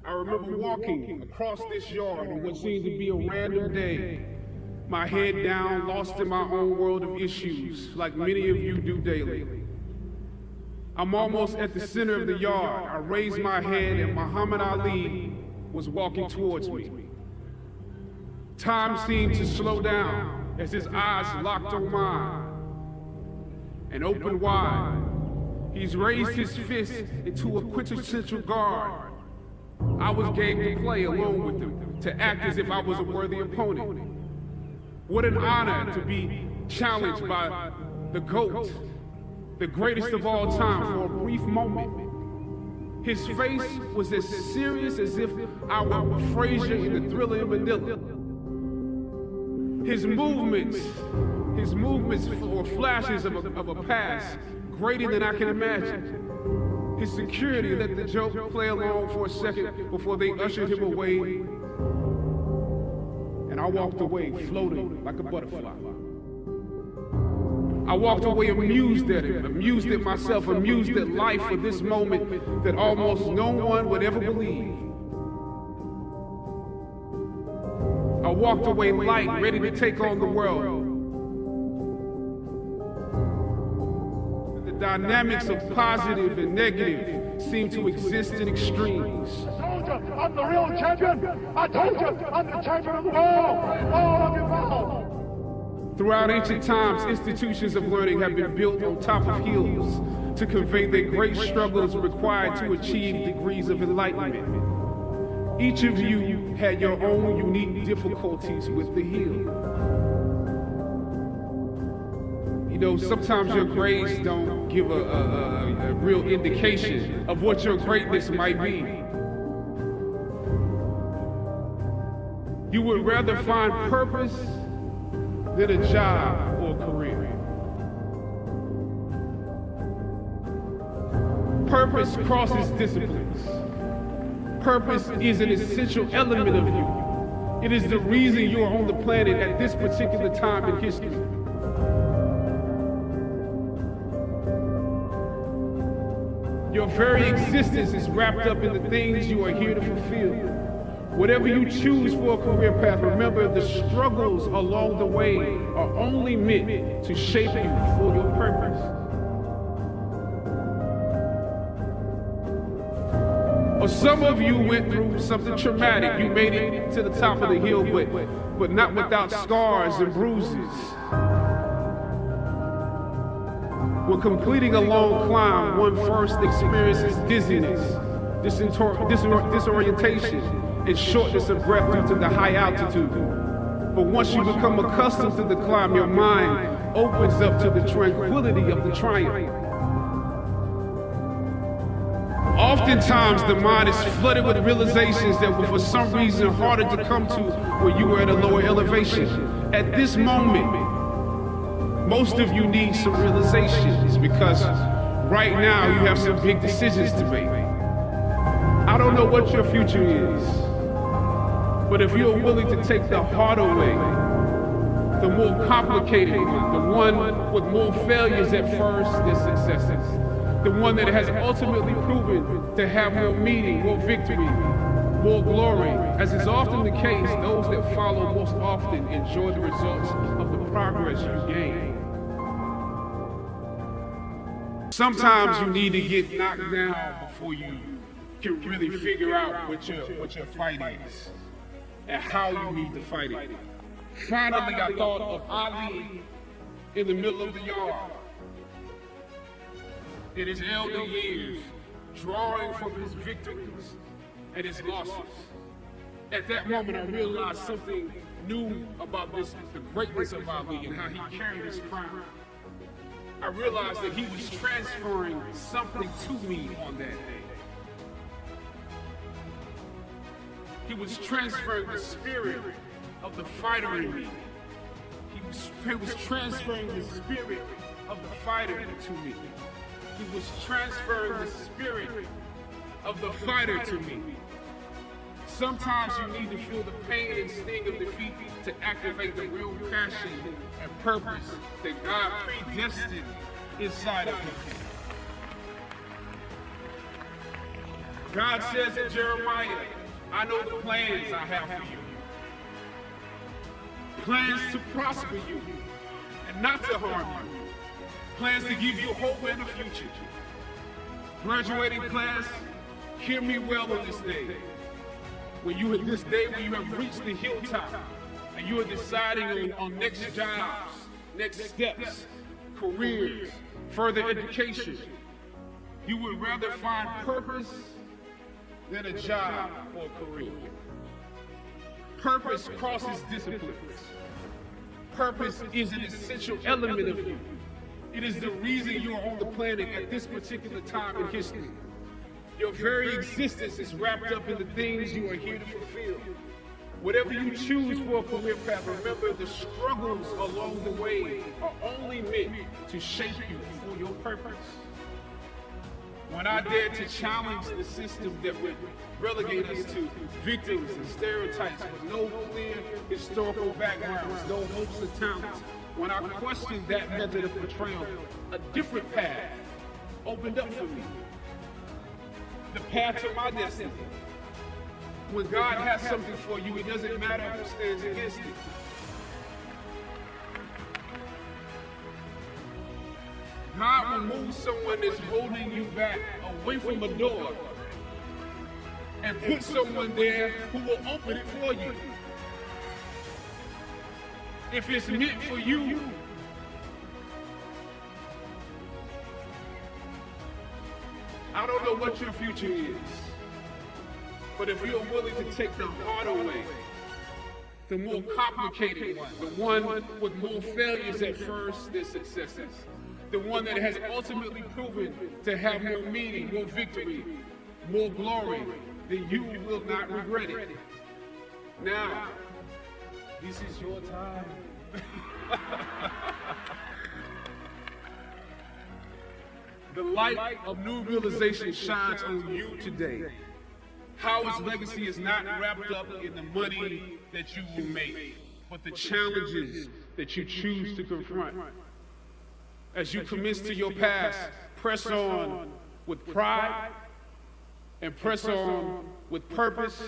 I remember walking across this yard on what seemed to be a random day, my head down, lost in my own world of issues, like many of you do daily. I'm almost at the center of the yard. I raised my head and Muhammad Ali was walking towards me. Time seemed to slow down as his eyes locked on mine and opened wide. He's raised his fist into a quintessential guard. I was game to play along with him, to act as if I was a worthy opponent. What an honor to be challenged by the GOAT, the greatest of all time, for a brief moment. His face was as serious as if I were Frazier in the Thriller in Manila. His movements were flashes of a past greater than I can imagine. His security let the joke play along for a second before they ushered him away. And I walked away floating like a butterfly. I walked away amused at him, amused at myself, amused at life for this moment that almost no one would ever believe. I walked away light, ready to take on the world. The dynamics of positive and negative seem to exist in extremes. I told you, I'm the real champion. I told you, I'm the champion of the world. All of you know. Throughout ancient times, institutions of learning have been built on top of hills to convey the great struggles required to achieve degrees of enlightenment. Each of you had your own unique difficulties with the hill. You know, sometimes your grades don't give a real indication of what your greatness might be. You would rather find purpose than a job or a career. Purpose crosses disciplines. Purpose is an essential element of you. It is the reason you are on the planet at this particular time in history. Your very existence is wrapped up in the things you are here to fulfill. Whatever you choose for a career path, remember the struggles along the way are only meant to shape you for your purpose. Or some of you went through something traumatic. You made it to the top of the hill, but not without scars and bruises. When completing a long climb, one first experiences dizziness, disorientation, and shortness of breath due to the high altitude. But once you become accustomed to the climb, your mind opens up to the tranquility of the triumph. Oftentimes, the mind is flooded with realizations that were for some reason harder to come to when you were at a lower elevation. At this moment, most of you need some realizations because right now you have some big decisions to make. I don't know what your future is, but if you're willing to take the harder way, the more complicated one, the one with more failures at first than successes, the one that has ultimately proven to have more meaning, more victory, more glory, as is often the case, those that follow most often enjoy the results of the progress you gain. Sometimes you need to get knocked down before you can really figure out what your fight is and how you need to fight it. Finally, I thought of Ali in the middle of the yard. In his elder years, drawing from his victories and his losses. At that moment, I realized something new about the greatness of Ali and how he carried his crown. I realized that he was transferring something to me on that day. He was transferring the spirit of the fighter in me. He was transferring the spirit of the fighter to me. He was transferring the spirit of the fighter to me. Sometimes you need to feel the pain and sting of defeat to activate the real passion and purpose that God predestined inside of you. God says in Jeremiah, I know the plans I have for you. Plans to prosper you and not to harm you. Plans to give you hope and a future. Graduating class, hear me well on this day. When you have reached the hilltop and you are deciding on next jobs, next steps, careers, further education, you would rather find purpose than a job or a career. Purpose crosses disciplines. Purpose is an essential element of you. It is the reason you are on the planet at this particular time in history. Your very existence is wrapped up in the things you are here to fulfill. Whatever you choose for a career path, remember the struggles along the way are only meant to shape you for your purpose. When I dared to challenge the system that would relegate us to victims and stereotypes with no clear historical backgrounds, no hopes or talents, when I questioned that method of portrayal, a different path opened up for me. The path to my destiny. When God has something for you, it doesn't matter who stands against it. God removes someone that's holding you back away from a door and put someone there who will open it for you. If it's meant for you, I don't know what your future is, but if you're willing to take the harder way, the more complicated one, the one with more failures at first than successes, the one that has ultimately proven to have more meaning, more victory, more glory, then you will not regret it. Now, this is your time. The light of new realization shines on you today. Howard's legacy is not wrapped up in the money that you will make, but the challenges that you choose to confront. As you commit to your past, press on with pride and press on with purpose.